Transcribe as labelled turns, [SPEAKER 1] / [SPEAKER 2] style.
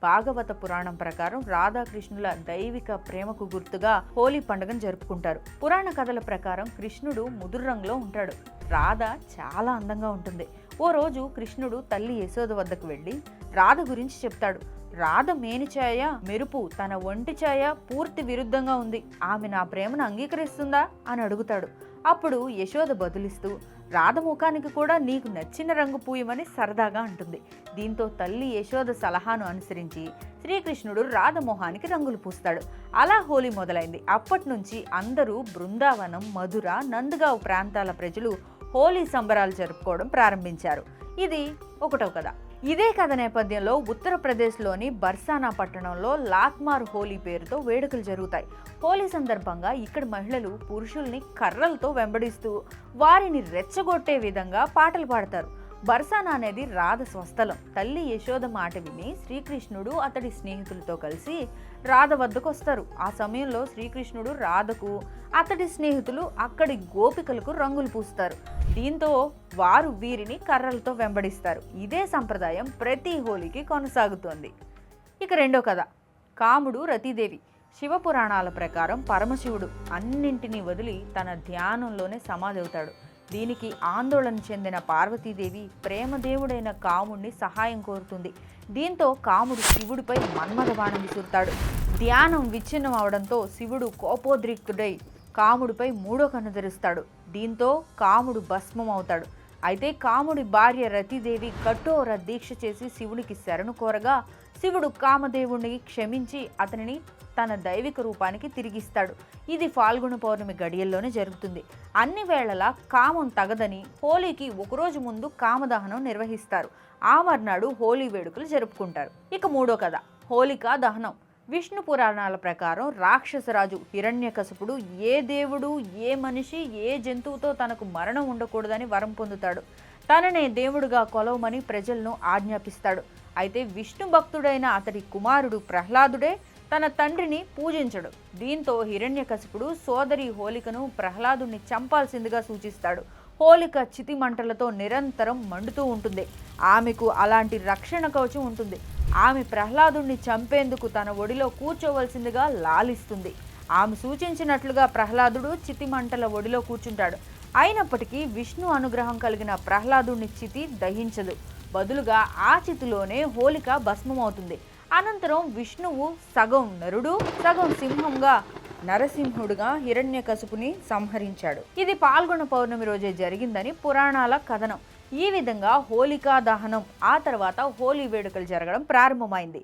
[SPEAKER 1] భాగవత పురాణం ప్రకారం రాధాకృష్ణుల దైవిక ప్రేమకు గుర్తుగా హోలీ పండుగను జరుపుకుంటారు. పురాణ కథల ప్రకారం కృష్ణుడు ముదురు రంగులో ఉంటాడు, రాధ చాలా అందంగా ఉంటుంది. ఓ రోజు కృష్ణుడు తల్లి యశోద వద్దకు వెళ్ళి రాధ గురించి చెప్తాడు. రాధ మేనిఛాయ మెరుపు తన ఒంటి ఛాయ పూర్తి విరుద్ధంగా ఉంది, ఆమె నా ప్రేమను అంగీకరిస్తుందా అని అడుగుతాడు. అప్పుడు యశోద బదులిస్తూ రాధ ముఖానికి కూడా నీకు నచ్చిన రంగు పూయమని సరదాగా అంటుంది. దీంతో తల్లి యశోద సలహాను అనుసరించి శ్రీకృష్ణుడు రాధ మొహానికి రంగులు పూస్తాడు. అలా హోలీ మొదలైంది. అప్పటి నుంచి అందరూ బృందావనం, మధుర, నందగావ్ ప్రాంతాల ప్రజలు హోలీ సంబరాలు జరుపుకోవడం ప్రారంభించారు. ఇది ఒకటో కథ. ఇదే కథ నేపథ్యంలో ఉత్తరప్రదేశ్లోని బర్సానా పట్టణంలో లాత్మార్ హోలీ పేరుతో వేడుకలు జరుగుతాయి. హోలీ సందర్భంగా ఇక్కడి మహిళలు పురుషుల్ని కర్రలతో వెంబడిస్తూ వారిని రెచ్చగొట్టే విధంగా పాటలు పాడతారు. బర్సానా అనేది రాధ స్వస్థలం. తల్లి యశోద మాట విని శ్రీకృష్ణుడు అతడి స్నేహితులతో కలిసి రాధ వద్దకు వస్తారు. ఆ సమయంలో శ్రీకృష్ణుడు రాధకు, అతడి స్నేహితులు అక్కడి గోపికలకు రంగులు పూస్తారు. దీంతో వారు వీరిని కర్రలతో వెంబడిస్తారు. ఇదే సంప్రదాయం ప్రతి హోలీకి కొనసాగుతోంది. ఇక రెండో కథ, కాముడు రతీదేవి. శివపురాణాల ప్రకారం పరమశివుడు అన్నింటినీ వదిలి తన ధ్యానంలోనే సమాధి అవుతాడు. దీనికి ఆందోళన చెందిన పార్వతీదేవి ప్రేమదేవుడైన కాముడిని సహాయం కోరుతుంది. దీంతో కాముడు శివుడిపై మన్మథ బాణం విసురుతాడు. ధ్యానం విచ్ఛిన్నం అవడంతో శివుడు కోపోద్రిక్తుడై కాముడిపై మూడో కన్ను తెరుస్తాడు. దీంతో కాముడు భస్మం అవుతాడు. అయితే కాముడి భార్య రతీదేవి కఠోర దీక్ష చేసి శివునికి శరణు కోరగా శివుడు కామదేవుడిని క్షమించి అతనిని తన దైవిక రూపానికి తిరిగిస్తాడు. ఇది ఫాల్గుణ పౌర్ణమి గడియల్లోనే జరుగుతుంది. అన్ని వేళలా కామం తగదని హోలీకి ఒకరోజు ముందు కామదహనం నిర్వహిస్తారు. ఆ మర్నాడు హోలీ వేడుకలు జరుపుకుంటారు. ఇక మూడో కథ, హోలికా దహనం. విష్ణు పురాణాల ప్రకారం రాక్షసరాజు హిరణ్యకశపుడు ఏ దేవుడు, ఏ మనిషి, ఏ జంతువుతో తనకు మరణం ఉండకూడదని వరం పొందుతాడు. తననే దేవుడుగా కొలవమని ప్రజలను ఆజ్ఞాపిస్తాడు. అయితే విష్ణు భక్తుడైన అతడి కుమారుడు ప్రహ్లాదుడే తన తండ్రిని పూజించడు. దీంతో హిరణ్యకశిపుడు సోదరి హోలికను ప్రహ్లాదుని చంపాల్సిందిగా సూచిస్తాడు. హోలిక చితి మంటలతో నిరంతరం మండుతూ ఉంటుంది. ఆమెకు అలాంటి రక్షణ కవచం ఉంటుంది. ఆమె ప్రహ్లాదుని చంపేందుకు తన ఒడిలో కూర్చోవలసిందిగా లాలిస్తుంది. ఆమె సూచించినట్లుగా ప్రహ్లాదుడు చితి మంటల ఒడిలో కూర్చుంటాడు. అయినప్పటికీ విష్ణు అనుగ్రహం కలిగిన ప్రహ్లాదుని చితి దహించదు. బదులుగా ఆ చితిలోనే హోలిక భస్మమవుతుంది. అనంతరం విష్ణువు సగం నరుడు, సగం సింహంగా నరసింహుడుగా హిరణ్యకశిపుని సంహరించాడు. ఇది పాల్గొన పౌర్ణమి రోజే జరిగిందని పురాణాల కథనం. ఈ విధంగా హోలికా దహనం ఆ తర్వాత హోలీ వేడుకలు జరగడం ప్రారంభమైంది.